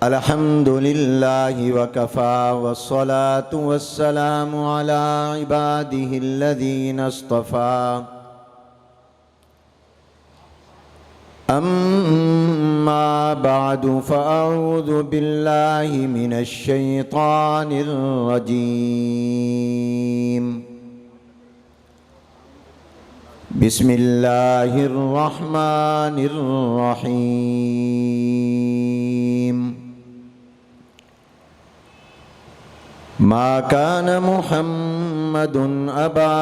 अल्हम्दुलिल्लाहि वकफ़ा वस्सलातु वस्सलामु अला इबादिहिल्लज़ीना इस्तफ़ा अम्मा बअदु फ़अऊज़ु बिल्लाहि मिनश शैतानिर रजीम। बिस्मिल्लाहिर रहमानिर रहीम। मा कान मुहम्मदुन अबा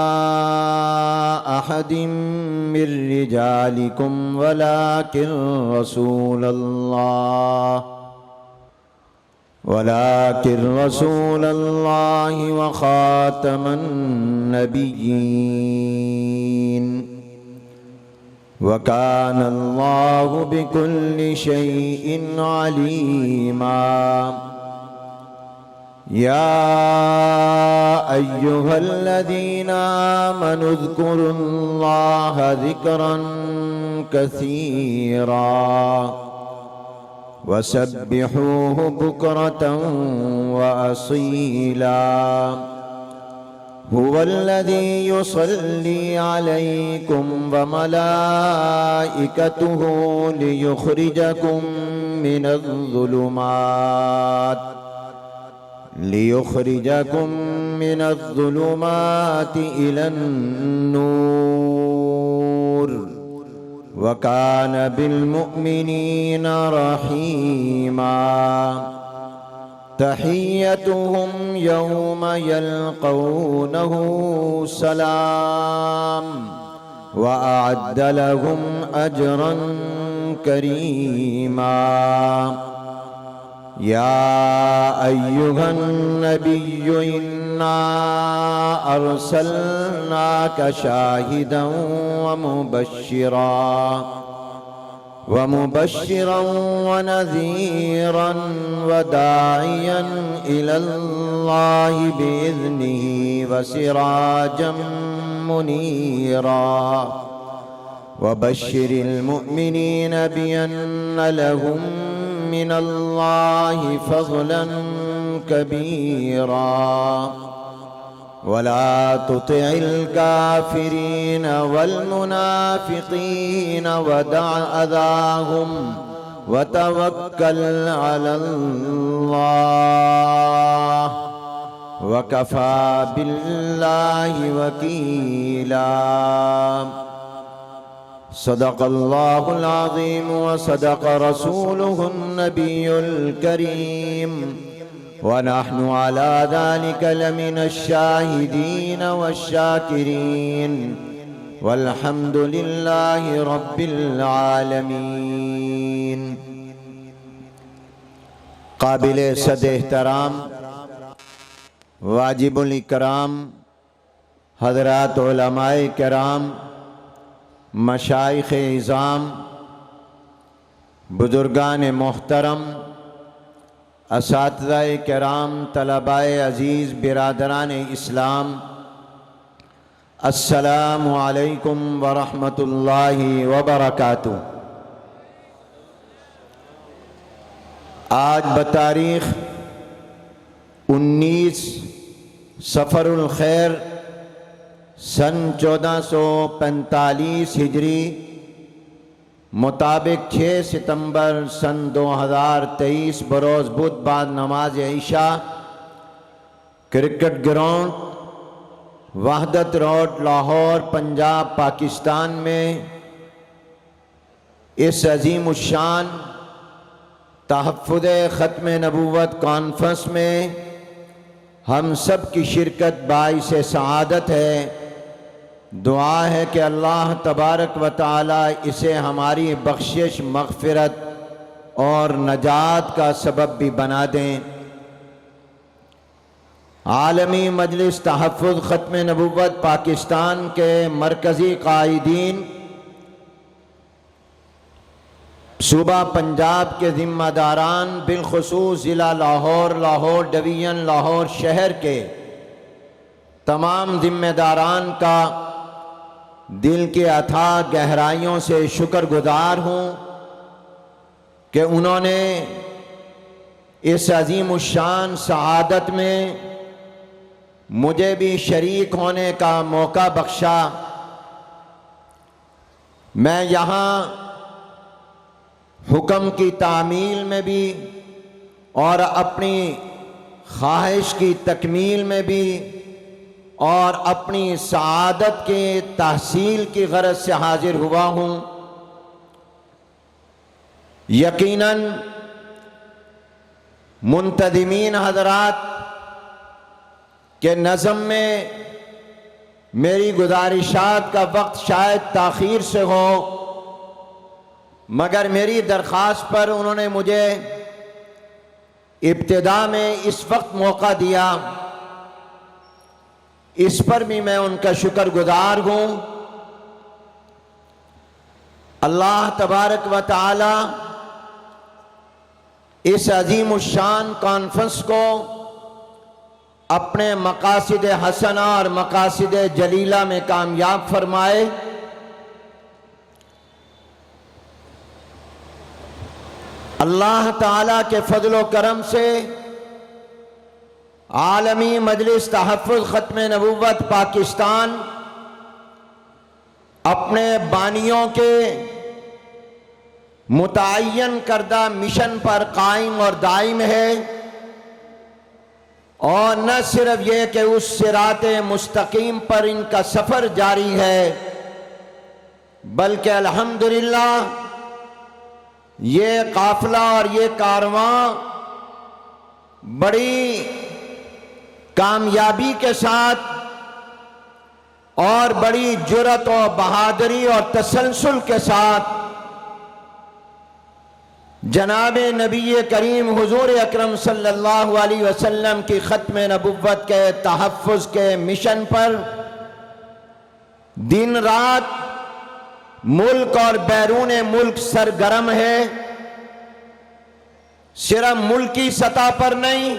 अहदिम मिर रिजालिकुम वलाकिन रसूलल्लाहि व खातमन नबिय्यीन व कानल्लाहु बिकुल्लि शैइन अलीमा। या अय्युहल्लज़ीना आमनु ज़्कुरुल्लाह ज़िक्रन कसीरा वसब्बिहूहु बुक्रतन व असीला। हुवल्लज़ी युसल्ली अलैकुम व मलाइकतुहु लियुख़रिजकुम मिनज़्ज़ुलुमाति इलन्नूर व कान बिल्मुअ्मिनीना रहीमा। तहिय्यतुहुम यौम यल्क़ौनहु सलाम व अअद्द लहुम अजरन करीमा। या अय्युहन नबिय्यु इन्ना अर्सलनाका शाहिदन व मुबश्शिरन व नज़ीरन व दाइयन इलल्लाहि बिइज़्निहि व सिराजम मुनीरा। व बश्शिरिल मुअ्मिनीन बिअन्न लहुम मिनल्लाहि फ़ज़लन कबीरा। वला तुतिइल काफ़िरीन वल मुनाफ़िक़ीन वदअ अज़ाहुम व तवक्कल अलल्लाह व कफ़ा बिल्लाहि वकीला। सदक़ल्लाहुल अज़ीम व सदक़ रसूलुहुन नबियुल करीम व नहनु अला ज़ालिका लमिनश शाहिदीन वश्शाकिरीन वल्हम्दुलिल्लाहि रब्बिल आलमीन। काबिले सद एहतराम वाजिबुल इकराम हज़रात उलमाए किराम, मशाइख़ इज़ाम, बुज़ुर्गान मोहतरम, असातिज़ाए किराम, तलबाए अज़ीज़, बिरादरान इस्लाम, अस्सलामु अलैकुम व रहमतुल्लाहि व बरकातुहू। आज बतारीख़ 19 सफ़रुल खैर सन 1445 हिजरी मुताबिक 6 सितंबर सन 2023 बरोज़ बुध बाद नमाज ईशा cricket ground Wahdat road Lahore Punjab Pakistan में इस अजीम उश्शान तहफ़्फ़ुज़ ख़त्म नबूवत कॉन्फ्रेंस में हम सब की शिरकत बाइस सआदत है। दुआ है कि अल्लाह तबारक व तआला इसे हमारी बख्शिश, मग़फ़िरत और नजात का सबब भी बना दें। आलमी मजलिस तहफ़्फ़ुज़ ख़त्म नबूवत पाकिस्तान के मरकज़ी कायदीन, सूबा पंजाब के ज़िम्मेदारान, बिलख़ुसूस ज़िला लाहौर, लाहौर डिवीज़न, लाहौर शहर के तमाम ज़िम्मेदारान का दिल के अथाह गहराइयों से शुक्रगुजार हूँ कि उन्होंने इस अजीम शान सआदत में मुझे भी शरीक होने का मौका बख्शा। मैं यहाँ हुक्म की तामील में भी और अपनी ख्वाहिश की तकमील में भी और अपनी सआदत के तहसील की गरज से हाजिर हुआ हूँ। यकीनन मुंतदिमीन हजरात के नज़म में मेरी गुजारिशात का वक्त शायद ताख़ीर से हो, मगर मेरी दरख्वास्त पर उन्होंने मुझे इब्तिदा में इस वक्त मौका दिया, इस पर भी मैं उनका शुक्रगुजार हूँ। अल्लाह तबारक व तआला इस अजीम शान कॉन्फ्रेंस को अपने मकासिद हसना और मकासिद जलीला में कामयाब फरमाए। अल्लाह ताला के फजल करम से आलमी मजलिस तहफ़्फ़ुज़ ख़त्म नबुव्वत पाकिस्तान अपने बानियों के मुतअय्यन करदा मिशन पर कायम और दायम है, और न सिर्फ ये कि उस सिराते मुस्तकीम पर इनका सफ़र जारी है, बल्कि अल्हम्दुलिल्लाह ये काफिला और ये कारवां बड़ी कामयाबी के साथ और बड़ी जुर्रत और बहादुरी और तसलसल के साथ जनाब नबी करीम हुजूर अकरम सल्लल्लाहु अलैहि वसल्लम की ख़त्म नबुव्वत के तहफ़्फ़ुज़ के मिशन पर दिन रात मुल्क और बैरून मुल्क सरगर्म है। सिर्फ मुल्की सतह पर नहीं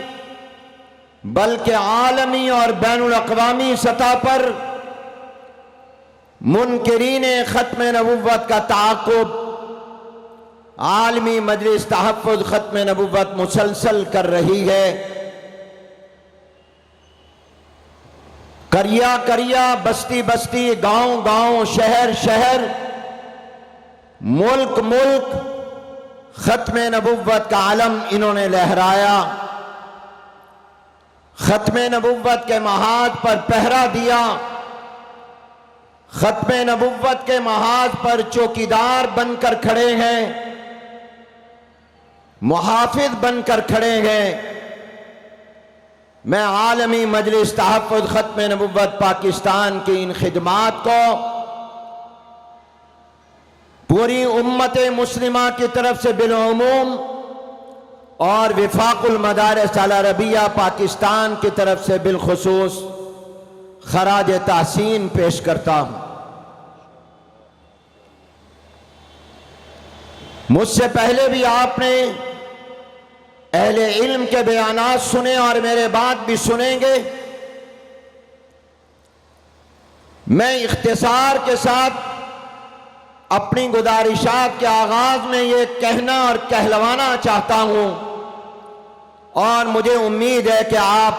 बल्कि आलमी और बैनुल अक़वामी सतह पर मुनकिरीन ख़त्म नबुव्वत का ताक़ुब आलमी मजलिस तहफ़्फ़ुज़ ख़त्म नबुव्वत मुसलसल कर रही है। करिया करिया, बस्ती बस्ती, गांव गांव, शहर शहर, मुल्क मुल्क ख़त्म नबुव्वत का आलम इन्होंने लहराया। ख़त्म नबुव्वत के महाज पर पहरा दिया, ख़त्म नबुव्वत के महाज पर चौकीदार बनकर खड़े हैं, मुहाफिज बनकर खड़े हैं। मैं आलमी मजलिस तहफ़्फ़ुज़ ख़त्म नबुव्वत पाकिस्तान की इन खिदमात को पूरी उम्मत मुस्लिमा की तरफ से बिलउमूम और विफाकुल मदारिस अल अरबिया पाकिस्तान की तरफ से बिलखुसूस खराज तहसीन पेश करता हूँ। मुझसे पहले भी आपने अहले इल्म के बयानात सुने और मेरे बाद भी सुनेंगे। मैं इख्तिसार के साथ अपनी गुजारिशात के आगाज में ये कहना और कहलवाना चाहता हूं, और मुझे उम्मीद है कि आप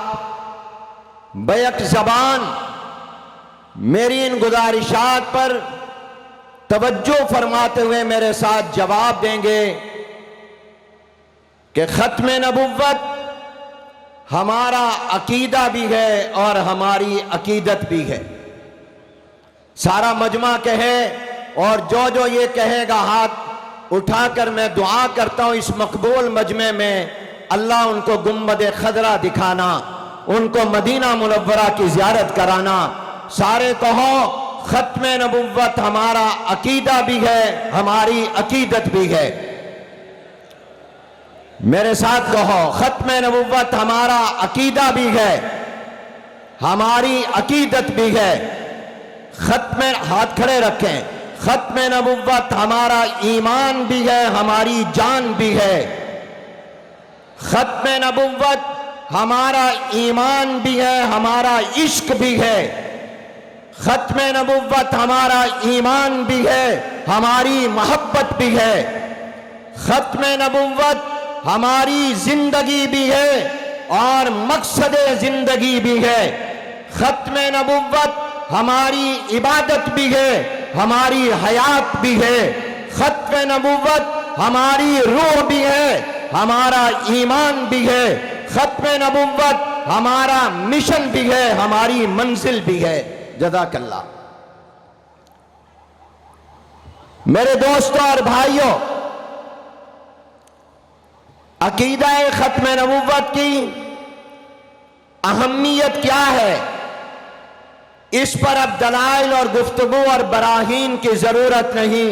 बैक ज़बान मेरी इन गुजारिशात पर तवज्जो फरमाते हुए मेरे साथ जवाब देंगे कि ख़त्म नबुव्वत हमारा अकीदा भी है और हमारी अकीदत भी है। सारा मजमा कहे और जो जो ये कहेगा हाथ उठाकर मैं दुआ करता हूं इस मकबूल मजमे में अल्लाह उनको गुम्बद खदरा दिखाना, उनको मदीना मुनव्वरा की ज़ियारत कराना। सारे कहो ख़त्म नबुव्वत हमारा अकीदा भी है, हमारी अकीदत भी है। मेरे साथ कहो ख़त्म नबुव्वत हमारा अकीदा भी है, हमारी अकीदत भी है। ख़त्म, हाथ खड़े रखें। ख़त्म नबुव्वत हमारा ईमान भी है, हमारी जान भी है। ख़त्म नबुव्वत हमारा ईमान भी है, हमारा इश्क भी है। ख़त्म नबुव्वत हमारा ईमान भी है, हमारी मोहब्बत भी है। ख़त्म नबुव्वत हमारी जिंदगी भी है और मकसद जिंदगी भी है। खत्म नबुव्वत हमारी इबादत भी है, हमारी हयात भी है। खत्म नबुव्वत हमारी रूह भी है, हमारा ईमान भी है। खत्म नबुव्वत हमारा मिशन भी है, हमारी मंजिल भी है। जज़ाकल्लाह। मेरे दोस्तों और भाइयों, अकीदा खत्म नबुव्वत की अहमियत क्या है, इस पर अब दलाइल और गुफ्तगू और बराहीन की जरूरत नहीं।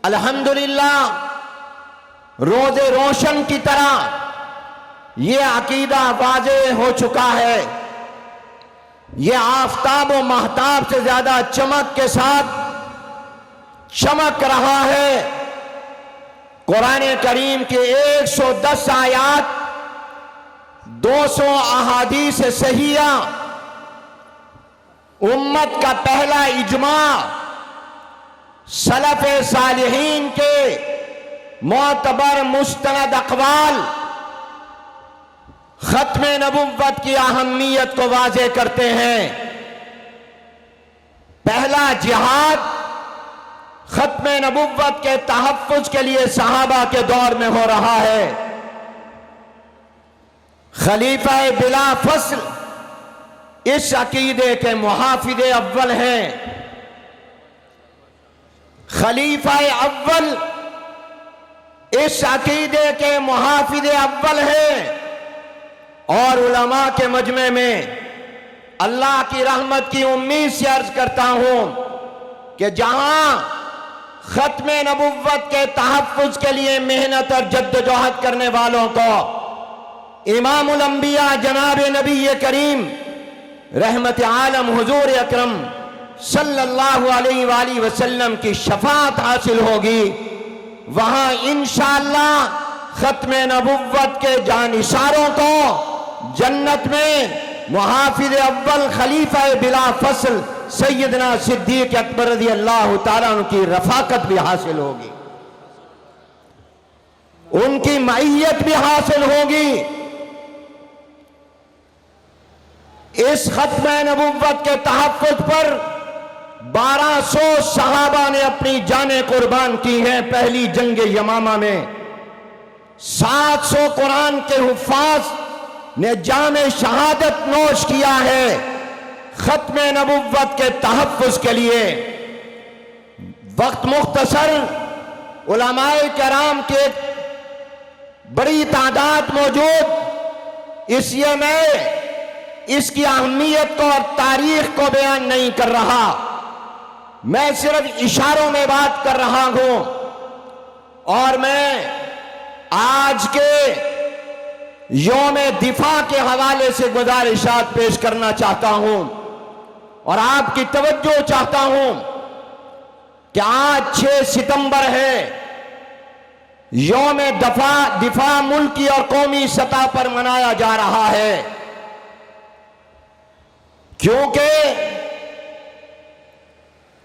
अल्हम्दुलिल्लाह, रोज़े रोशन की तरह ये अकीदा वाज़ेह हो चुका है। ये आफताब व महताब से ज्यादा चमक के साथ चमक रहा है। कुरान करीम के 110 आयात, 200 अहादीस सहिया, उम्मत का पहला इजमा, सलफ सालिहीन के मोतबर मुस्तनद अक़वाल खत्म नबुव्वत की अहमियत को वाज़ेह करते हैं। पहला जिहाद खत्म नबुव्वत के तहफ़्फ़ुज़ के लिए सहाबा के दौर में हो रहा है। खलीफा बिला फसल इस अकीदे के मुहाफिज़े अव्वल हैं। खलीफा अव्वल इस अकीदे के मुहाफिज़े अव्वल हैं। और उलमा के मजमे में अल्लाह की रहमत की उम्मीद से अर्ज करता हूं कि जहां खत्म नबुव्वत के तहफ़्फ़ुज़ के लिए मेहनत और जद्दोजहद करने वालों को इमामुल अंबिया जनाब नबी करीम रहमत आलम हुजूर अकरम सल्लल्लाहु अलैहि वसल्लम की शफाअत हासिल होगी, वहां इंशाअल्लाह खत्म नबुव्वत के जानिसारों को जन्नत में मुहाफिज़ अव्वल खलीफा बिला फसल सैयदना सिद्दीक़ अकबर रज़ी अल्लाह तआला अन्हु की रफ़ाकत भी हासिल होगी, उनकी मईयत भी हासिल होगी। इस खत्म नबुव्वत के तहफ़्फ़ुज़ पर 1200 सहाबा ने अपनी जानें कुर्बान की हैं। पहली जंग यमामा में 700 कुरान के हुफ़ाज़ ने जामे शहादत नोश किया है खत्म नबुव्वत के तहफ़्फ़ुज़ के लिए। वक्त मुख्तसर, उलमाए कराम के बड़ी तादाद मौजूद, इसलिए मैं इसकी अहमियत को और तारीख को बयान नहीं कर रहा, मैं सिर्फ इशारों में बात कर रहा हूं। और मैं आज के यौम दिफा के हवाले से गुजारिशात पेश करना चाहता हूं और आपकी तवज्जो चाहता हूं कि आज 6 सितंबर है, यौम दिफा मुल्की और कौमी सतह पर मनाया जा रहा है, क्योंकि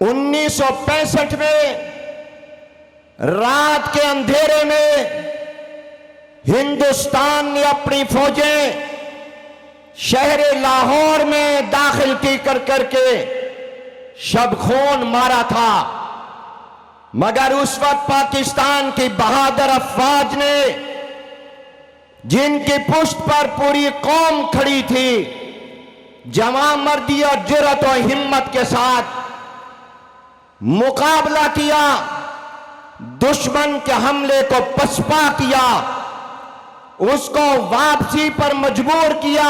1965 में रात के अंधेरे में हिंदुस्तान ने अपनी फौजें शहर लाहौर में दाखिल की कर करके शब-खून मारा था, मगर उस वक्त पाकिस्तान की बहादुर अफवाज ने, जिनकी पुष्ट पर पूरी कौम खड़ी थी, जवां मर्दी और जुर्रत और हिम्मत के साथ मुकाबला किया, दुश्मन के हमले को पसपा किया, उसको वापसी पर मजबूर किया,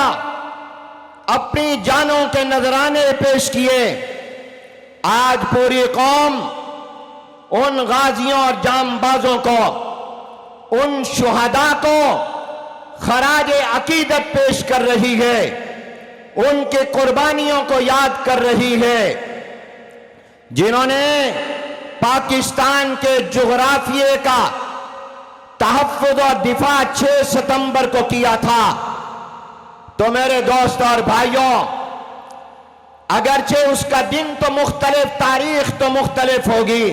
अपनी जानों के नजराने पेश किए। आज पूरी कौम उन गाजियों और जांबाजों को, उन शुहदा को खराज अकीदत पेश कर रही है, उनके कुर्बानियों को याद कर रही है, जिन्होंने पाकिस्तान के जुगराफिये का तहफ़्फ़ुज़ और दिफा 6 सितंबर को किया था। तो मेरे दोस्त और भाइयों, अगरचे उसका दिन तो मुख्तलिफ, तारीख तो मुख्तलिफ होगी,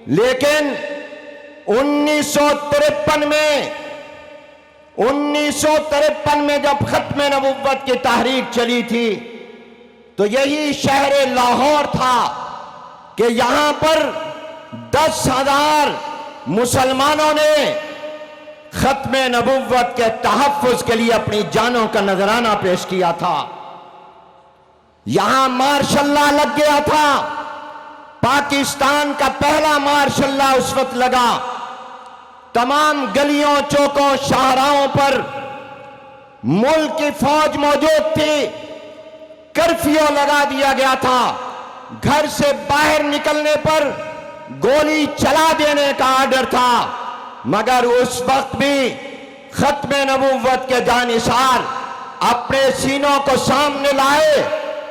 लेकिन 1953 में जब खत्म नबुव्वत की तहरीक चली थी तो यही शहर लाहौर था कि यहां पर 10,000 मुसलमानों ने खत्म नबुव्वत के तहफ्फुज के लिए अपनी जानों का नजराना पेश किया था। यहां मार्शल्ला लग गया था। पाकिस्तान का पहला मार्शल्ला उस वक्त लगा। तमाम गलियों चौकों शाहराहों पर मुल्क की फौज मौजूद थी। कर्फ्यू लगा दिया गया था। घर से बाहर निकलने पर गोली चला देने का आर्डर था। मगर उस वक्त भी खत्म नबुव्वत के जानिसार अपने सीनों को सामने लाए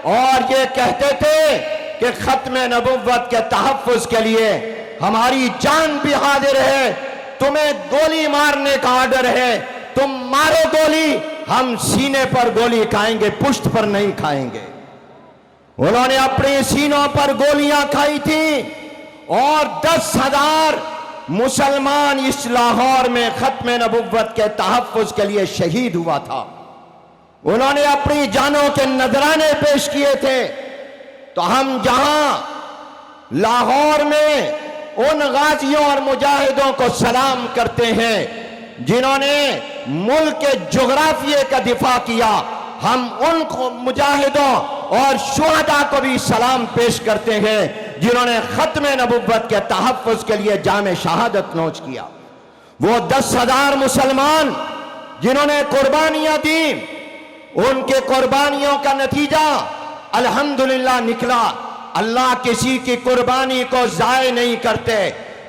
और ये कहते थे कि खत्म नबुव्वत के तहफ्फुज के लिए हमारी जान भी हाजिर है। तुम्हें गोली मारने का आर्डर है, तुम मारो गोली, हम सीने पर गोली खाएंगे, पुष्ट पर नहीं खाएंगे। उन्होंने अपने सीनों पर गोलियां खाई थी और 10,000 मुसलमान इस लाहौर में खत्म नबुव्वत के तहफ्फुज के लिए शहीद हुआ था। उन्होंने अपनी जानों के नजराने पेश किए थे। तो हम जहां लाहौर में उन गाजियों और मुजाहिदों को सलाम करते हैं जिन्होंने मुल्क के जोग्राफिये का दिफा किया, हम उन मुजाहिदों और शुहदा को भी सलाम पेश करते हैं जिन्होंने खत्म नबुव्वत के तहफ्फुज के लिए जामे शहादत नोच किया। वो 10,000 मुसलमान जिन्होंने कुर्बानियां दी, उनके कुर्बानियों का नतीजा अल्हम्दुलिल्लाह निकला। अल्लाह किसी की कुर्बानी को जाय नहीं करते।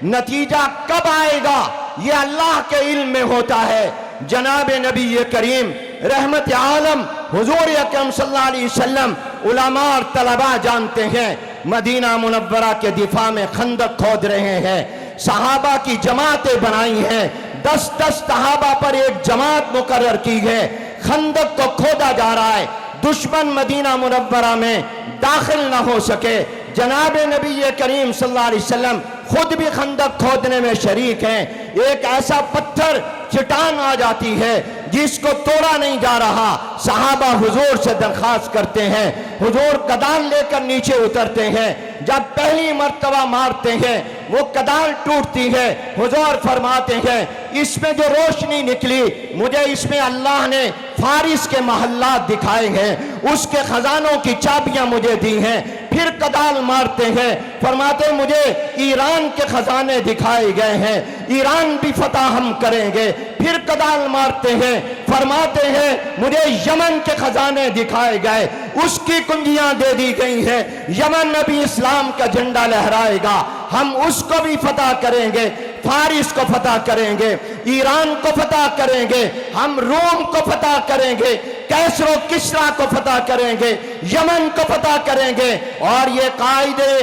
नतीजा कब आएगा ये अल्लाह के इल्म में होता है। जनाब नबी करीम रहमत आलम हुजूर अकरम सल्लल्लाहु अलैहि वसल्लम उलमा और तलबा जानते हैं। मदीना मुनव्वरा के दिफा में खंदक खोद रहे हैं, सहाबा की जमातें बनाई हैं, 10-10 सहाबा पर एक जमात मुकर्रर की है। खंदक को खोदा जा रहा है, दुश्मन मदीना मुनव्वरा में दाखिल ना हो सके। जनाब नबी करीम सल्लल्लाहु अलैहि वसल्लम खुद भी खंदक खोदने में शरीक हैं। एक ऐसा पत्थर चट्टान आ जाती है जिसको तोड़ा नहीं जा रहा। सहाबा हुजूर से दरखास्त करते हैं, हुजूर कदाल लेकर नीचे उतरते हैं। जब पहली मर्तबा मारते हैं वो कदाल टूटती है। हुजूर फरमाते हैं इसमें जो रोशनी निकली, मुझे इसमें अल्लाह ने फारिस के महल्लात दिखाए हैं, उसके खजानों की चाबियां मुझे दी हैं। फिर कदाल मारते हैं, फरमाते मुझे ईरान के खजाने दिखाए गए हैं, ईरान भी फतह हम करेंगे। फिर कदाल मारते हैं, फरमाते हैं मुझे यमन के खजाने दिखाए गए, उसकी कुंजियां दे दी गई हैं, यमन में भी इस्लाम का झंडा लहराएगा, हम उसको भी फतह करेंगे, फारिस को फतह करेंगे, ईरान को फतह करेंगे, हम रोम को फतह करेंगे, कैसरो किस्रा को फतह करेंगे, यमन को फतह करेंगे। और ये कायदे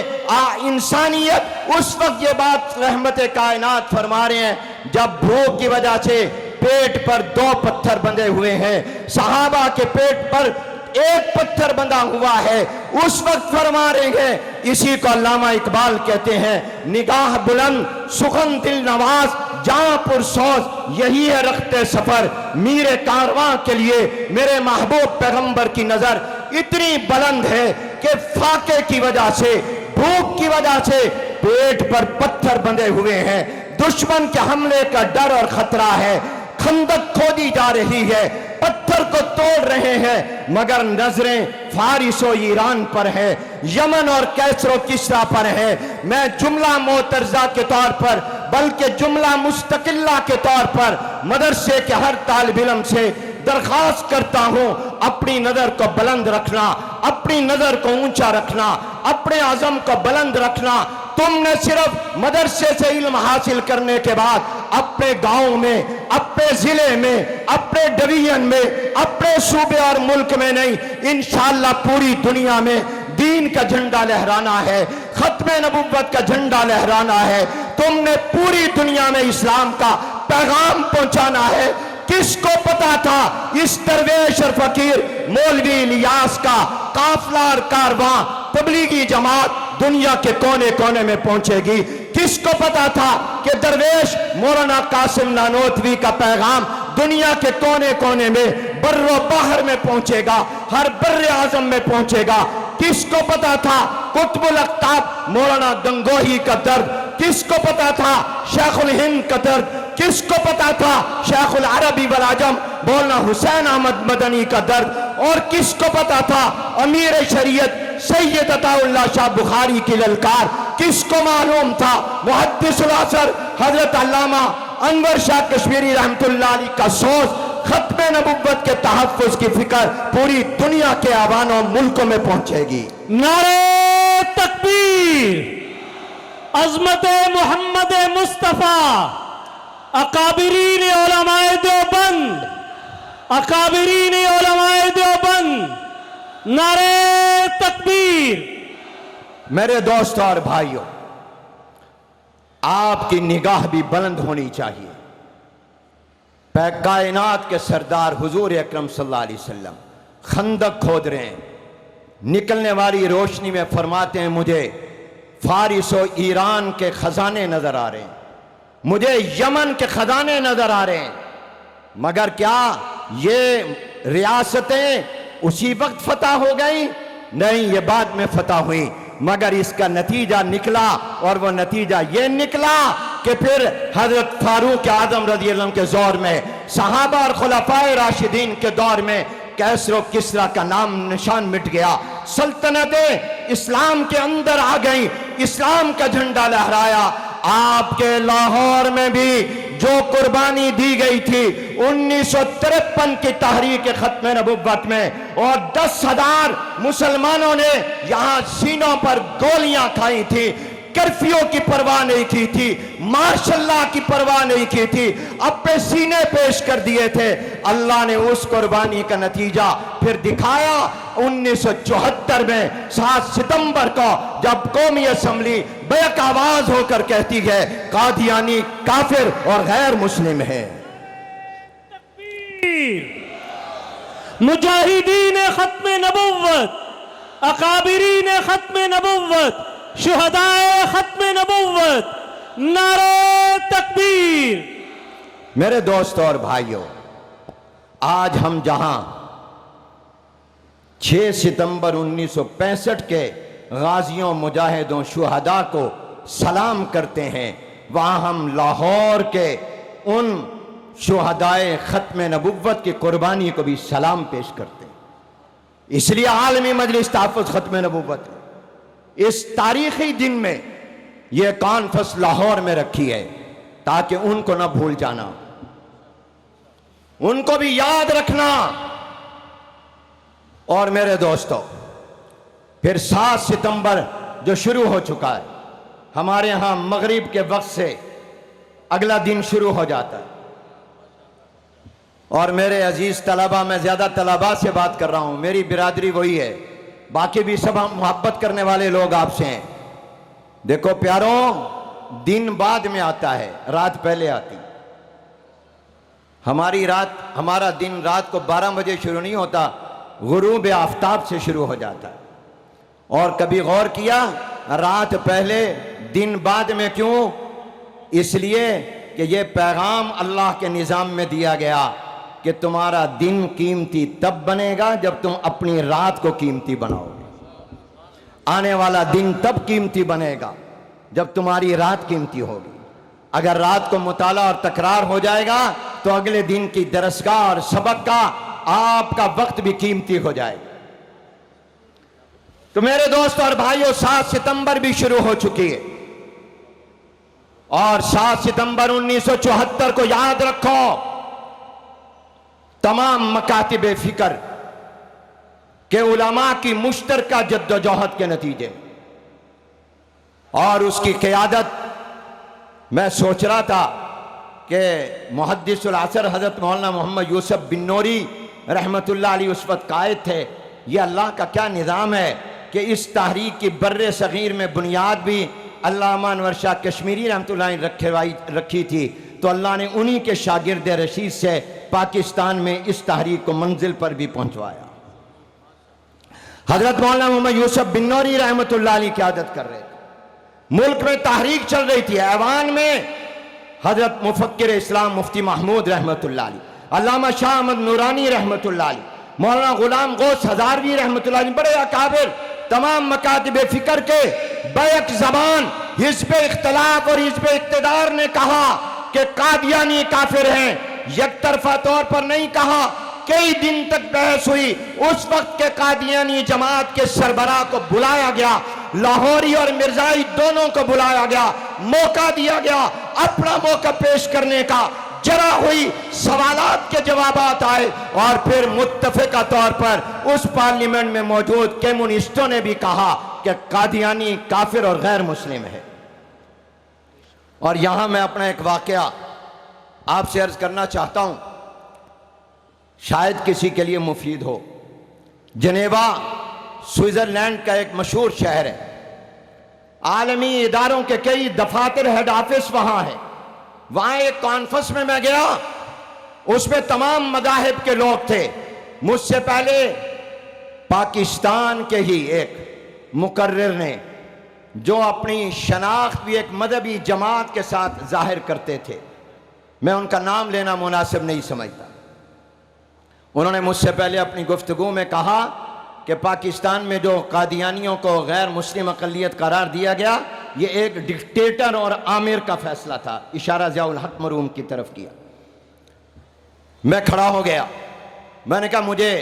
इंसानियत उस वक्त ये बात रहमत कायनात फरमा रहे हैं जब भूख की वजह से पेट पर 2 पत्थर बंधे हुए हैं। सहाबा के पेट पर 1 पत्थर बंधा हुआ है। उस वक्त फरमा रहे हैं, इसी को अल्लामा इकबाल कहते हैं, निगाह बुलंद सुखन दिल नवाज जहां पुरसोज यही है रखते सफर, मीरे कारवां के लिए मेरे महबूब पैगंबर की नजर इतनी बुलंद है कि फाके की वजह से, भूख की वजह से पेट पर पत्थर बंधे हुए हैं। दुश्मन के हमले का डर और खतरा है। खंदक खोदी जा रही है, पत्थर को तोड़ रहे हैं, मगर नजरें फारिस और ईरान पर है, यमन और कैसरो किस्रा पर है। मैं जुमला मोतरजा के तौर पर बल्कि जुमला मुस्तकिल्ला के तौर पर मदरसे के हर तालिब इल्म से दरखास्त करता हूं, अपनी नजर को बुलंद रखना, अपनी नजर को ऊंचा रखना, अपने आज़म को बुलंद रखना। तुमने सिर्फ मदरसे से इल्म हासिल करने के बाद अपने गांव में, अपने जिले में, अपने डिवीजन में, अपने सूबे और मुल्क में नहीं, इंशाअल्लाह पूरी दुनिया में दीन का झंडा लहराना है, खत्म नबुव्वत का झंडा लहराना है। तुमने पूरी दुनिया में इस्लाम का पैगाम पहुंचाना है। किसको पता था इस दरवेश और फकीर मौलवी इलियास का काफिला और कारवां तबलीगी जमात दुनिया के कोने कोने में पहुंचेगी? किसको पता था कि दरवेश मौलाना कासिम नानोतवी का पैगाम दुनिया के कोने कोने में बर्रो बाहर में पहुंचेगा, हर बर्रे आजम में पहुंचेगा। किसको पता था कुतुबुल अख्ताब मौलाना गंगोही का दर्द, किसको पता था शेखुल हिंद का दर्द, किसको पता था शेखुल अरबी वल अजम मौलाना हुसैन अहमद मदनी का दर्द, और किसको पता था अमीर शरीयत सैयद अताउल्लाह शाह बुखारी की ललकार, किसको मालूम था मुहद्दिसुल असर हजरत अल्लामा अनवर शाह कश्मीरी रहमतुल्लाह अलैह का सोच खत्मे नबुव्वत के तहफ़्फ़ुज़ की फिक्र पूरी दुनिया के आवानों मुल्कों में पहुंचेगी। नारे तकबीर, अज़मत मोहम्मद मुस्तफ़ा, अकाबिरीन उलमाए देवबंद, अकाबिरीन उलमाए देवबंद, नारे तकबीर। मेरे दोस्तों और भाइयों, आपकी निगाह भी बुलंद होनी चाहिए। कायनात के सरदार हुजूर अकरम सल्लल्लाहु अलैहि वसल्लम खंदक खोद रहे हैं, निकलने वाली रोशनी में फरमाते हैं मुझे फारिस और ईरान के खजाने नजर आ रहे हैं, मुझे यमन के खजाने नजर आ रहे हैं। मगर क्या ये रियासतें उसी वक्त फतह हो गई? नहीं, ये बाद में फतह हुई। मगर इसका नतीजा निकला, और वो नतीजा ये निकला कि फिर हजरत फारूक आजम रज़ी अल्लाह अन्हु के दौर में, सहाबा और खुलफाए राशिदीन के दौर में कैसर किसरा का नाम निशान मिट गया, सल्तनतें इस्लाम के अंदर आ गई, इस्लाम का झंडा लहराया। आपके लाहौर में भी जो कुर्बानी दी गई थी 1953 की तहरीक खत्म नबुव्वत में, और 10,000 मुसलमानों ने यहां सीनों पर गोलियां खाई थी, कर्फ्यू की परवाह नहीं की थी, मार्शल्लाह की परवाह नहीं की थी, अपने सीने पेश कर दिए थे। अल्लाह ने उस कुर्बानी का नतीजा फिर दिखाया 1974 में 7 सितंबर को, जब कौमी असम्बली बेक आवाज होकर कहती है कादियानी काफिर और गैर मुस्लिम है। मुजाहिदीन खत्म नबुव्वत, अकाबिरीन खत्म नबुव्वत, शुहदाए खत्म नबुव्वत, नारे तकबीर। मेरे दोस्तों और भाइयों, आज हम जहां 6 सितंबर 1965 के गाजियों मुजाहिदों शुहदा को सलाम करते हैं, वहां हम लाहौर के उन शुहदाए खत्म नबुव्वत की कुर्बानी को भी सलाम पेश करते हैं। इसलिए आलमी मजलिस तहफ़्फ़ुज़ खत्म नबुव्वत इस तारीखी दिन में यह कॉन्फ्रेंस लाहौर में रखी है, ताकि उनको ना भूल जाना, उनको भी याद रखना। और मेरे दोस्तों, फिर 7 सितंबर जो शुरू हो चुका है, हमारे यहां मगरिब के वक्त से अगला दिन शुरू हो जाता है। और मेरे अजीज तलबा, मैं ज्यादा तलबा से बात कर रहा हूं, मेरी बिरादरी वही है, बाकी भी सब हम मोहब्बत करने वाले लोग आपसे हैं। देखो प्यारों, दिन बाद में आता है, रात पहले आती। हमारा दिन रात को 12 बजे शुरू नहीं होता, गुरूब आफ्ताब से शुरू हो जाता है। और कभी गौर किया रात पहले दिन बाद में क्यों? इसलिए कि यह पैगाम अल्लाह के निज़ाम में दिया गया कि तुम्हारा दिन कीमती तब बनेगा जब तुम अपनी रात को कीमती बनाओगे। आने वाला दिन तब कीमती बनेगा जब तुम्हारी रात कीमती होगी। अगर रात को मुताला और तकरार हो जाएगा तो अगले दिन की दरसगाह और सबक का आपका वक्त भी कीमती हो जाएगा। तो मेरे दोस्त और भाइयों, 7 सितंबर भी शुरू हो चुकी है, और 7 सितंबर 1974 को याद रखो। तमाम मकातिब फिक्र के उलमा की मुश्तरका जद्दोजहद के नतीजे और उसकी क़यादत, मैं सोच रहा था कि मुहद्दिसुल असर हज़रत मौलाना मोहम्मद यूसुफ बिन्नौरी रहमतुल्लाह अलैह उस वक्त कायद थे। यह अल्लाह का क्या निज़ाम है कि इस तहरीक की बर्रे सगीर में बुनियाद भी अल्लामा अनवर शाह कश्मीरी रहमतुल्लाह अलैह रखी थी। तो अल्लाह ने उन्हीं के शागिर्द रशीद से पाकिस्तान में इस तहरीक को मंजिल पर भी पहुंचवाया। हजरत मौलाना मोहम्मद यूसुफ बिन्नौरी रहमतुल्लाह अलैह क़यादत कर रहे थे। मुल्क में तहरीक चल रही थी। ऐवान में हजरत मुफक्किर इस्लाम मुफ्ती महमूद रहमतुल्लाह अलैह, अल्लामा शाह अहमद नूरानी रहमतुल्लाह अलैह, मौलाना गुलाम गौस हजारवी रहमतुल्लाह अलैह, बड़े अकाबिर तमाम मकातिब फिक्र के बैक जबान हिज़्ब इख्तिलाफ और हिज़्ब इक़्तिदार ने कहा कि कादियानी काफिर हैं। एक तरफा तौर पर नहीं कहा, कई दिन तक बहस हुई। उस वक्त के कादियानी जमात के सरबराह को बुलाया गया, लाहौरी और मिर्जाई दोनों को बुलाया गया, मौका दिया गया अपना मौका पेश करने का। जरा हुई, सवालात के जवाबात आए और फिर मुत्तफिका तौर पर उस पार्लियामेंट में मौजूद कम्युनिस्टों ने भी कहा कि कादियानी काफिर और गैर मुस्लिम है। और यहां मैं अपना एक वाकया आपसे अर्ज करना चाहता हूं, शायद किसी के लिए मुफीद हो। जनेवा स्विट्जरलैंड का एक मशहूर शहर है, आलमी इदारों के कई दफातर हेड ऑफिस वहां है। वहां एक कॉन्फ्रेंस में मैं गया, उसमें तमाम मज़ाहिब के लोग थे। मुझसे पहले पाकिस्तान के ही एक मुकर्रिर ने, जो अपनी शनाख्त भी एक मजहबी जमात के साथ जाहिर करते थे, मैं उनका नाम लेना मुनासिब नहीं समझता, उन्होंने मुझसे पहले अपनी गुफ्तगू में कहा कि पाकिस्तान में जो कादियानियों को गैर मुस्लिम अक़लियत करार दिया गया, ये एक डिक्टेटर और आमिर का फैसला था। इशारा ज़ियाउल हक मरूम की तरफ किया। मैं खड़ा हो गया, मैंने कहा मुझे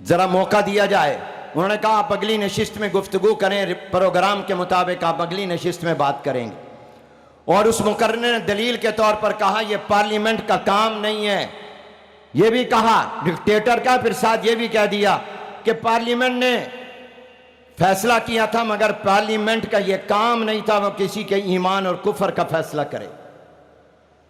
ज़रा मौका दिया जाए। उन्होंने कहा आप अगली नशिस्त में गुफ्तगू करें, प्रोग्राम के मुताबिक आप अगली नशिस्त में बात करेंगे। और उस मुकर्रिर ने दलील के तौर पर कहा यह पार्लियामेंट का काम नहीं है। ये भी कहा डिक्टेटर का, फिर साथ ये भी कह दिया कि पार्लियामेंट ने फैसला किया था, मगर पार्लियामेंट का ये काम नहीं था वो किसी के ईमान और कुफर का फैसला करे।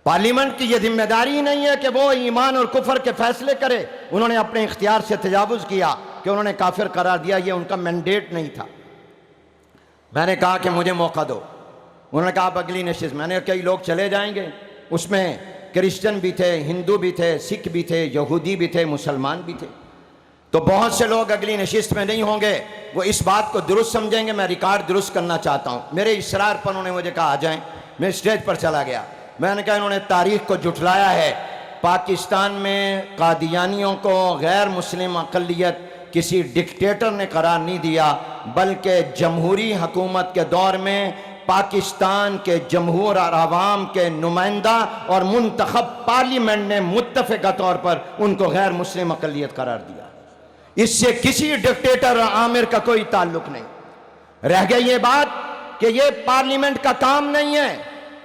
पार्लियामेंट की ये जिम्मेदारी नहीं है कि वो ईमान और कुफर के फैसले करे। उन्होंने अपने इख्तियार से तजावुज किया कि उन्होंने काफिर करार दिया, ये उनका मैंडेट नहीं था। मैंने कहा कि मुझे मौका दो। उन्होंने कहा आप अगली नशिस्त। मैंने कई लोग चले जाएंगे, उसमें क्रिश्चियन भी थे, हिंदू भी थे, सिख भी थे, यहूदी भी थे, मुसलमान भी थे। तो बहुत से लोग अगली नशिस्त में नहीं होंगे, वो इस बात को दुरुस्त समझेंगे। मैं रिकॉर्ड दुरुस्त करना चाहता हूँ। मेरे इसरार पर उन्होंने मुझे कहा आ जाएं। मैं स्टेज पर चला गया, मैंने कहा इन्होंने तारीख को जुटलाया है। पाकिस्तान में कादियानियों को गैर मुस्लिम अक़लियत किसी डिक्टेटर ने करार नहीं दिया, बल्कि जमहूरी हुकूमत के दौर में पाकिस्तान के जमहूर और आवाम के नुमाइंदा और मुंतखब पार्लियामेंट ने मुत्तफ़िक़ा तौर पर उनको गैर मुस्लिम अक़लियत करार दिया। इससे किसी डिक्टेटर और आमिर का कोई ताल्लुक नहीं। रह गई ये बात कि ये पार्लियामेंट का काम नहीं है,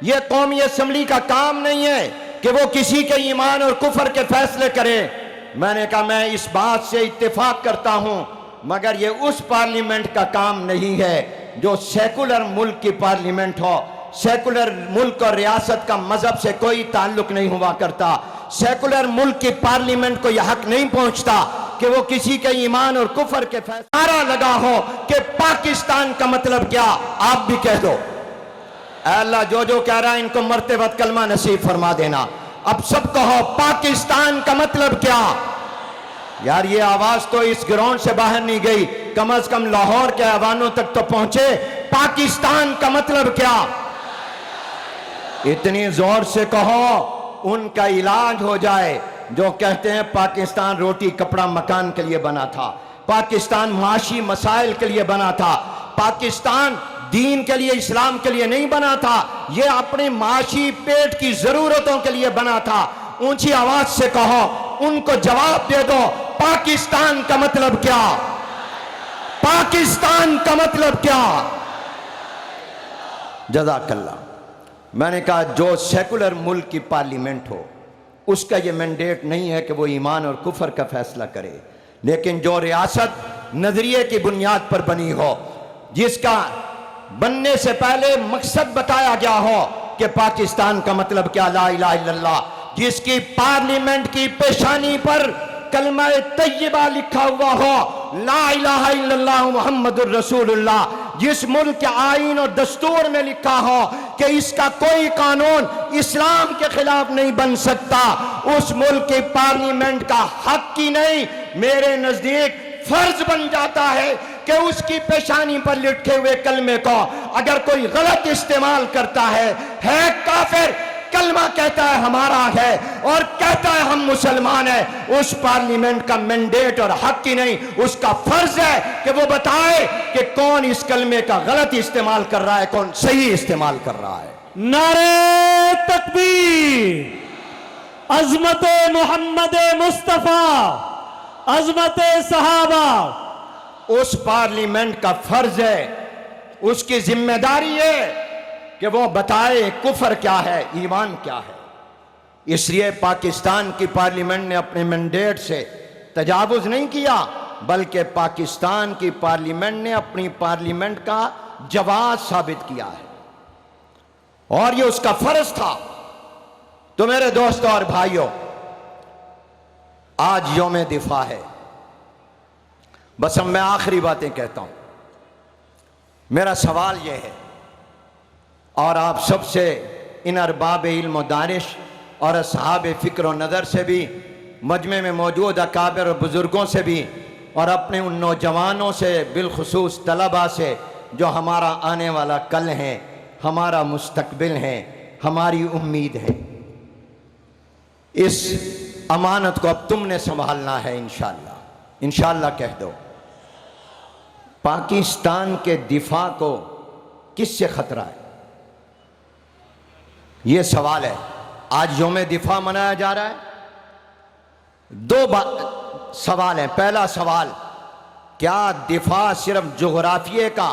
ये कौमी असम्बली का काम नहीं है कि वो किसी के ईमान और कुफर के फैसले करे। मैंने कहा मैं इस बात से इत्तेफाक करता हूं, मगर ये उस पार्लियामेंट का काम नहीं है जो सेकुलर मुल्क की पार्लियामेंट हो। सेकुलर मुल्क और रियासत का मजहब से कोई ताल्लुक नहीं हुआ करता। सेकुलर मुल्क की पार्लियामेंट को यह हक नहीं पहुंचता कि वो किसी के ईमान और कुफर के फैसले नारा लगा हो कि पाकिस्तान का मतलब क्या। आप भी कह दो अल्लाह जो जो कह रहा है इनको मरते वक्त कलमा नसीब फरमा देना। अब सब कहो पाकिस्तान का मतलब क्या। यार ये आवाज तो इस ग्राउंड से बाहर नहीं गई, कम से कम लाहौर के ऐवानों तक तो पहुंचे। पाकिस्तान का मतलब क्या, इतनी जोर से कहो उनका इलाज हो जाए। जो कहते हैं पाकिस्तान रोटी कपड़ा मकान के लिए बना था, पाकिस्तान माशी मसाइल के लिए बना था, पाकिस्तान दीन के लिए इस्लाम के लिए नहीं बना था, ये अपने माशी पेट की जरूरतों के लिए बना था। ऊंची आवाज से कहो, उनको जवाब दे दो पाकिस्तान का मतलब क्या, पाकिस्तान का मतलब क्या। जज़ाकल्लाह। मैंने कहा जो सेकुलर मुल्क की पार्लियामेंट हो उसका ये मैंडेट नहीं है कि वो ईमान और कुफर का फैसला करे, लेकिन जो रियासत नजरिए की बुनियाद पर बनी हो, जिसका बनने से पहले मकसद बताया गया हो कि पाकिस्तान का मतलब क्या, ला इलाहा इल्लल्लाह, जिसकी पार्लियामेंट की पेशानी पर कलमा तय्यबा लिखा हुआ हो, ला इलाहा इल्लल्लाह मुहम्मदुर रसूलुल्लाह, जिस मुल्क के आईन और दस्तूर में लिखा हो कि इसका कोई कानून इस्लाम के खिलाफ नहीं बन सकता, उस मुल्क की पार्लियामेंट का हक ही नहीं, मेरे नजदीक फर्ज बन जाता है कि उसकी पेशानी पर लिखे हुए कलमे को अगर कोई गलत इस्तेमाल करता है काफिर, कलमा कहता है हमारा है और कहता है हम मुसलमान हैं, उस पार्लियामेंट का मैंडेट और हक ही नहीं, उसका फर्ज है कि वो बताए कि कौन इस कलमे का गलत इस्तेमाल कर रहा है, कौन सही इस्तेमाल कर रहा है। नारे तकबीर, अजमत मोहम्मद मुस्तफा, अजमत सहाबा। उस पार्लियामेंट का फर्ज है, उसकी जिम्मेदारी है कि वो बताए कुफर क्या है, ईमान क्या है। इसलिए पाकिस्तान की पार्लियामेंट ने अपने मैंडेट से तजावुज नहीं किया, बल्कि पाकिस्तान की पार्लियामेंट ने अपनी पार्लियामेंट का जवाब साबित किया है और ये उसका फर्ज था। तो मेरे दोस्तों और भाइयों, आज यौम दिफा है। बस अब मैं आखिरी बातें कहता हूं। मेरा सवाल यह है और आप सबसे, इन अरबाब इल्म व दानिश और असहाब फ़िक्र व नज़र से भी, मजमे में मौजूद अकाबिर और बुज़ुर्गों से भी, और अपने उन नौजवानों से, बिलखुसूस तलबा से जो हमारा आने वाला कल है, हमारा मुस्तकबिल है, हमारी उम्मीद है, इस अमानत को अब तुमने संभालना है इंशाअल्लाह। इंशाअल्लाह कह दो। पाकिस्तान के दिफा को किससे खतरा है, यह सवाल है। आज यौम दिफा मनाया जा रहा है। दो सवाल हैं। पहला सवाल, क्या दिफा सिर्फ जोग्राफिये का,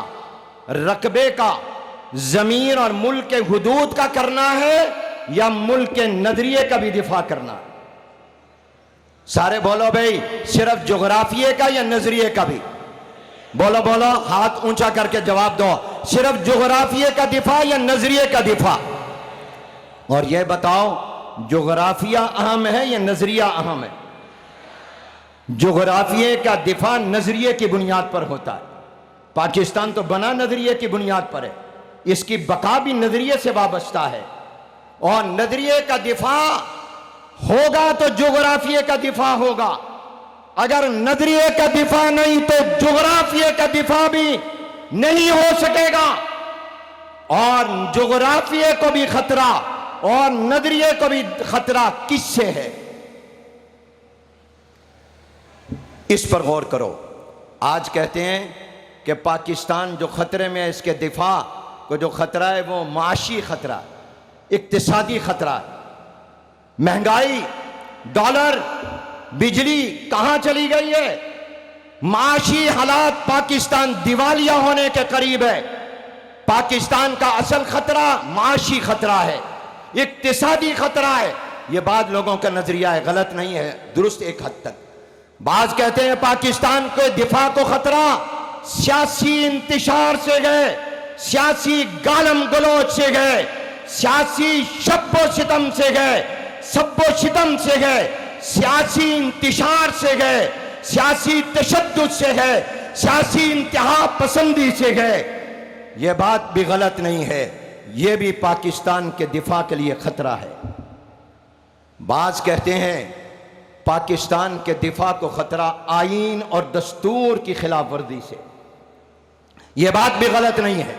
रकबे का, जमीन और मुल्क के हुदूद का करना है या मुल्क के नजरिए का भी दिफा करना है? सारे बोलो भाई, सिर्फ जोग्राफिये का या नजरिए का भी? बोलो बोलो, हाथ ऊंचा करके जवाब दो। सिर्फ जोग्राफिये का दिफा या नजरिए का दिफा? और यह बताओ, जोग्राफिया अहम है या नजरिया अहम है? जोग्राफिये का दिफा नजरिए की बुनियाद पर होता है। पाकिस्तान तो बना नजरिए की बुनियाद पर है, इसकी बका भी नजरिए से वाबस्ता है। और नजरिए का दिफा होगा तो जोग्राफिये का दिफा होगा, अगर नजरिए का दिफा नहीं तो जोग्राफिये का दिफा भी नहीं हो सकेगा। और जोग्राफिये को भी खतरा और नजरिए को भी खतरा किससे है, इस पर गौर करो। आज कहते हैं कि पाकिस्तान जो खतरे में है, इसके दिफा को जो खतरा है वो माशी खतरा, इक्तिसादी खतरा है। महंगाई, डॉलर, बिजली कहां चली गई है? माशी हालात, पाकिस्तान दिवालिया होने के करीब है। पाकिस्तान का असल खतरा माशी खतरा है, इक्तिसादी खतरा है। यह बात लोगों का नजरिया है, गलत नहीं है, दुरुस्त एक हद तक। बाज कहते हैं पाकिस्तान के दिफा को खतरा सियासी इंतशार से गए, सियासी गालम गलोच से गए, सियासी शब्बो सितम से गए, सब्बो सितम से गए, सियासी इंतशार से गए, सियासी तशद्दुद से गए, सियासी इंतहा पसंदी से गए। यह बात भी गलत नहीं है, यह भी पाकिस्तान के दिफा के लिए खतरा है। बाज कहते हैं पाकिस्तान के दिफा को खतरा आईन और दस्तूर की खिलाफ वर्जी से। यह बात भी गलत नहीं है।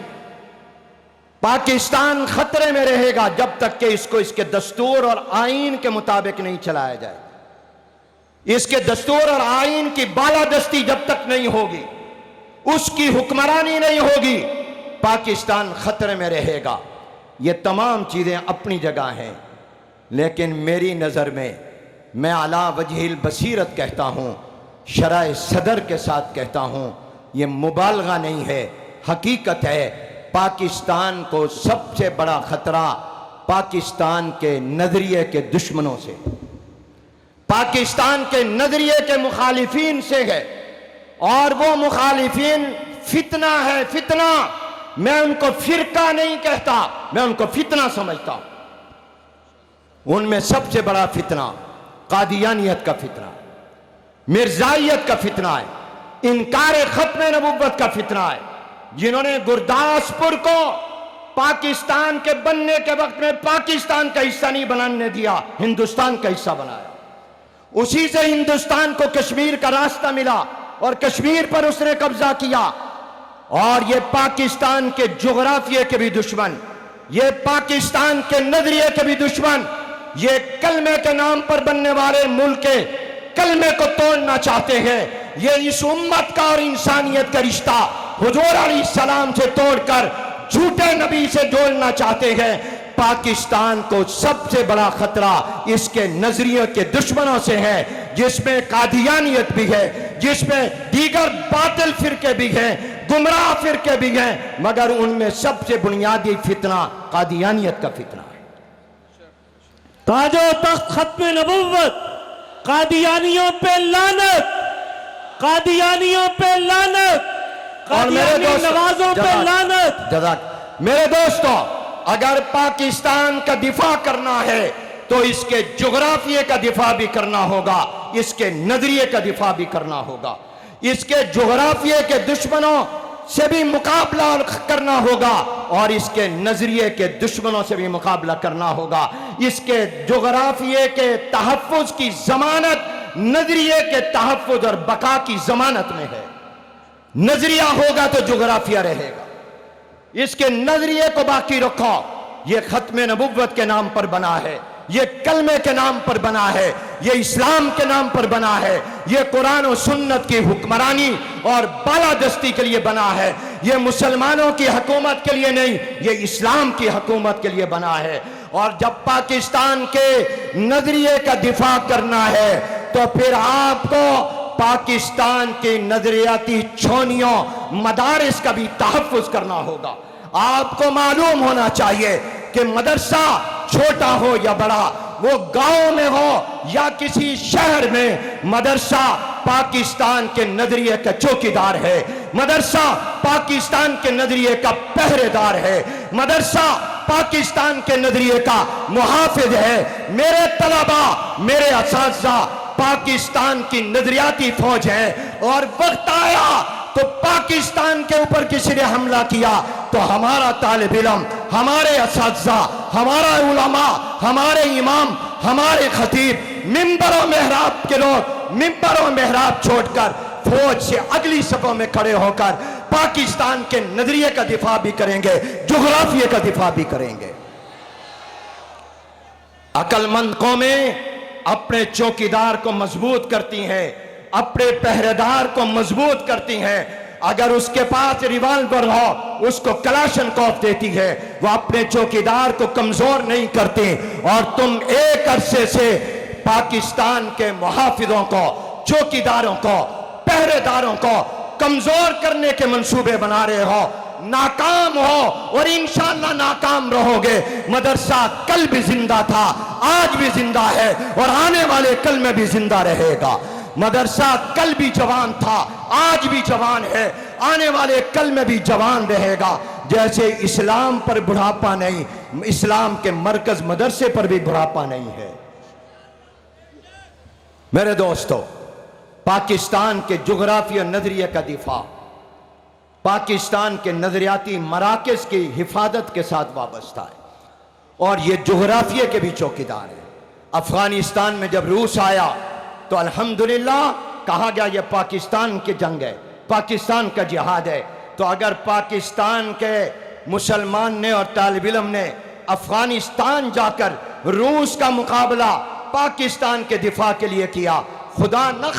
पाकिस्तान खतरे में रहेगा जब तक कि इसको इसके दस्तूर और आईन के मुताबिक नहीं चलाया जाए। इसके दस्तूर और आईन की बालादस्ती जब तक नहीं होगी, उसकी हुक्मरानी नहीं होगी, पाकिस्तान खतरे में रहेगा। ये तमाम चीज़ें अपनी जगह हैं, लेकिन मेरी नज़र में, मैं अला वजहिल बसीरत कहता हूँ, शरअ सदर के साथ कहता हूँ, ये मुबालगा नहीं है, हकीकत है। पाकिस्तान को सबसे बड़ा खतरा पाकिस्तान के नजरिए के दुश्मनों से, पाकिस्तान के नजरिए के मुखालिफिन से है। और वो मुखालिफिन फितना है, फितना। मैं उनको फिरका नहीं कहता, मैं उनको फितना समझता हूं। उनमें सबसे बड़ा फितना कादियानियत का फितना, मिर्जाइयत का फितना है, इनकार खत्म नबुव्वत का फितना है। जिन्होंने गुरदासपुर को पाकिस्तान के बनने के वक्त में पाकिस्तान का हिस्सा नहीं बनाने दिया, हिंदुस्तान का हिस्सा बनाया। उसी से हिंदुस्तान को कश्मीर का रास्ता मिला, और कश्मीर पर उसने कब्जा किया। और ये पाकिस्तान के जोग्राफिया के भी दुश्मन, ये पाकिस्तान के नजरिए के भी दुश्मन, ये कलमे के नाम पर बनने वाले मुल्क के कलमे को तोड़ना चाहते हैं। ये इस उम्मत का और इंसानियत का रिश्ता हुजूर अलैहिस्सलाम से तोड़कर झूठे नबी से जोड़ना चाहते हैं। पाकिस्तान को सबसे बड़ा खतरा इसके नजरिए के दुश्मनों से है, जिसमें कादियानियत भी है, जिसमें दीगर बातिल फिरके भी हैं, गुमराह फिरके भी हैं, मगर उनमें सबसे बुनियादी फितना कादियानियत का फितना है। ताजो तख्त खत्म नबुव्वत, कादियानियों पे लानत, कादियानियों पे लानत, कादियानी नवाजों पे लानत। जज़ाक। मेरे दोस्तों, अगर पाकिस्तान का दिफा करना है तो इसके जोग्राफिये का दिफा भी करना होगा, इसके नजरिए का दिफा भी करना होगा, इसके जोग्राफिये के दुश्मनों से भी मुकाबला करना होगा और इसके नजरिए के दुश्मनों से भी मुकाबला करना होगा। इसके जोग्राफिये के तहफ़्फ़ुज़ की जमानत नजरिए के तहफ़्फ़ुज़ और बका की जमानत में है। नजरिया होगा तो जोग्राफिया रहेगा। इसके नजरिए को बाकी रखो। ये खत्म नबुव्वत के नाम पर बना है, ये कलमे के नाम पर बना है, ये इस्लाम के नाम पर बना है, ये कुरान और सुन्नत की हुक्मरानी और बालादस्ती के लिए बना है। ये मुसलमानों की हुकूमत के लिए नहीं, ये इस्लाम की हुकूमत के लिए बना है। और जब पाकिस्तान के नजरिए का दिफा करना है तो फिर आपको पाकिस्तान के नजरियाती छोनियों मदारिस का भी तहफ़्फ़ुज़ करना होगा। आपको मालूम होना चाहिए कि मदरसा छोटा हो या बड़ा, वो गांव में हो या किसी शहर में, मदरसा पाकिस्तान के नजरिए का चौकीदार है, मदरसा पाकिस्तान के नजरिए का पहरेदार है, मदरसा पाकिस्तान के नजरिए का मुहाफिज है। मेरे तलबा, मेरे असातिज़ा पाकिस्तान की नजरियाती फौज है। और वक्त आया तो पाकिस्तान के ऊपर किसी ने हमला किया तो हमारा तालिब इल्म, हमारे असातिज़ा, हमारा उलमा, हमारे इमाम, हमारे खतीब, मिंबर और मेहराब के लोग मिंबर और मेहराब छोड़कर फौज से अगली सफ़ों में खड़े होकर पाकिस्तान के नजरिए का दिफा भी करेंगे, जोग्राफिया का दिफा भी करेंगे। अक्लमंद कौमें अपने चौकीदार को मजबूत करती हैं, अपने पहरेदार को मजबूत करती हैं। अगर उसके पास रिवाल्वर हो, उसको कलाशनकोव देती है, वो अपने चौकीदार को कमजोर नहीं करती। और तुम एक अरसे से पाकिस्तान के मुहाफिजों को, चौकीदारों को, पहरेदारों को कमजोर करने के मंसूबे बना रहे हो, नाकाम हो और इंशाअल्लाह नाकाम रहोगे। मदरसा कल भी जिंदा था, आज भी जिंदा है और आने वाले कल में भी जिंदा रहेगा। मदरसा कल भी जवान था, आज भी जवान है, आने वाले कल में भी जवान रहेगा। जैसे इस्लाम पर बुढ़ापा नहीं, इस्लाम के मरकज मदरसे पर भी बुढ़ापा नहीं है। मेरे दोस्तों, पाकिस्तान के जोग्राफिया नजरिए का दिफा पाकिस्तान के नजरियाती मराकज़ की हिफाजत के साथ वाबस्ता है और ये जोग्राफिया के भी चौकीदार है। अफगानिस्तान में जब रूस आया तो अल्हम्दुलिल्लाह कहा गया ये पाकिस्तान की जंग है, पाकिस्तान का जिहाद है। तो अगर पाकिस्तान के मुसलमान ने और तालिब इल्म ने अफगानिस्तान जाकर रूस का मुकाबला पाकिस्तान के दिफा के लिए किया, खुदा न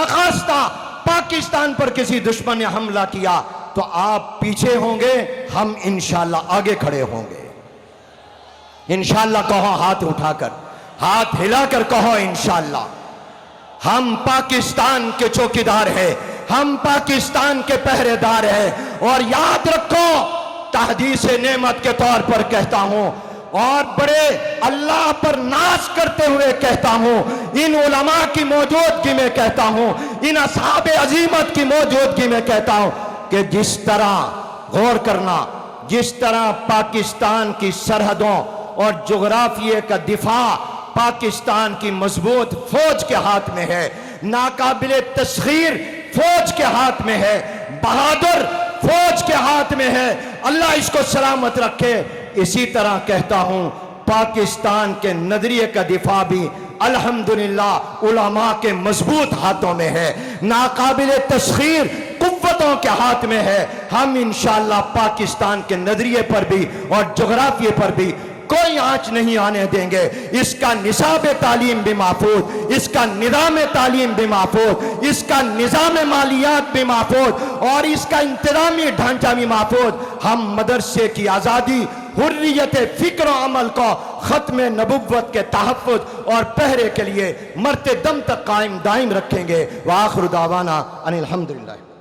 खास्ता पाकिस्तान पर किसी दुश्मन ने हमला किया तो आप पीछे होंगे, हम इंशाअल्लाह आगे खड़े होंगे। इंशाअल्लाह कहो, हाथ उठाकर, हाथ हिलाकर कहो इंशाअल्लाह। हम पाकिस्तान के चौकीदार हैं, हम पाकिस्तान के पहरेदार हैं। और याद रखो, तहदीस नेमत के तौर पर कहता हूं और बड़े अल्लाह पर नाज करते हुए कहता हूं, इन उलमा की मौजूदगी में कहता हूं, इन असहाबे अजीमत की मौजूदगी में कहता हूं कि जिस तरह, गौर करना, जिस तरह पाकिस्तान की सरहदों और जोग्राफिये का दिफा पाकिस्तान की मजबूत फौज के हाथ में है, नाकाबिले तस्खीर फौज के हाथ में है, बहादुर फौज के हाथ में है, अल्लाह इसको सलामत रखे। इसी तरह कहता हूं, पाकिस्तान के नजरिए का दिफा भी अल्हम्दुलिल्लाह उलमा के मजबूत हाथों में है, नाकाबिल तस्खीर कुव्वतों के हाथ में है। हम इंशाअल्लाह पाकिस्तान के नजरिए पर भी और जोग्राफिए पर भी कोई आंच नहीं आने देंगे। इसका निसाब तालीम भी महफूज, इसका निज़ाम तालीम भी महफूज, इसका निज़ाम मालियात भी महफूज और इसका इंतजामी ढांचा भी महफूज। हम मदरसे की आज़ादी, हुर्रियत फ़िक्र और अमल को ख़त्म नबुव्वत के तहफ़्फ़ुज़ और पहरे के लिए मरते दम तक कायम दायम रखेंगे। व आखिर दावाना अनिल हम्दुलिल्लाह।